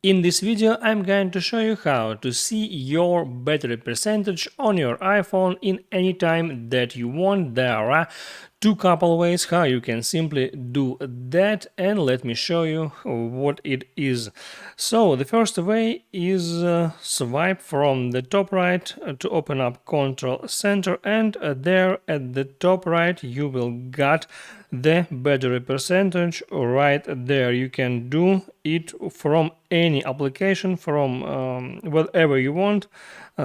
In this video I'm going to show you how to see your battery percentage on your iPhone in any time that you want. There are two couple ways how you can simply do that, and let me show you what it is. So the first way is swipe from the top right to open up Control Center, and there at the top right you will get the battery percentage right there. You can do it from any application, from whatever you want.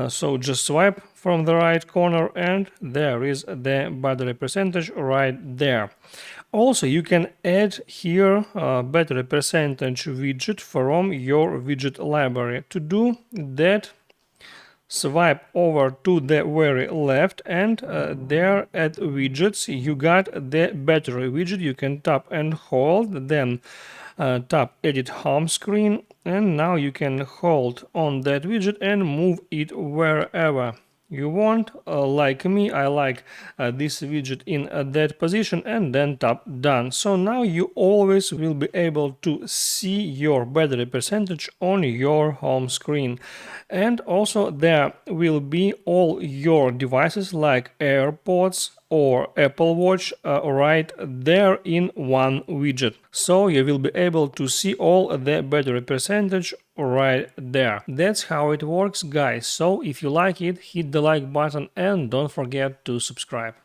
So just swipe from the right corner and there is the battery percentage right there. Also, you can add here battery percentage widget from your widget library. To do that, swipe over to the very left, and there at widgets you got the battery widget. You can tap and hold, then tap edit home screen, and now you can hold on that widget and move it wherever you want. Like me, I like this widget in that position, and then tap done. So now you always will be able to see your battery percentage on your home screen. And also there will be all your devices like AirPods or Apple Watch right there in one widget. So you will be able to see all the battery percentage right there. That's how it works, guys. So if you like it, hit the like button and don't forget to subscribe.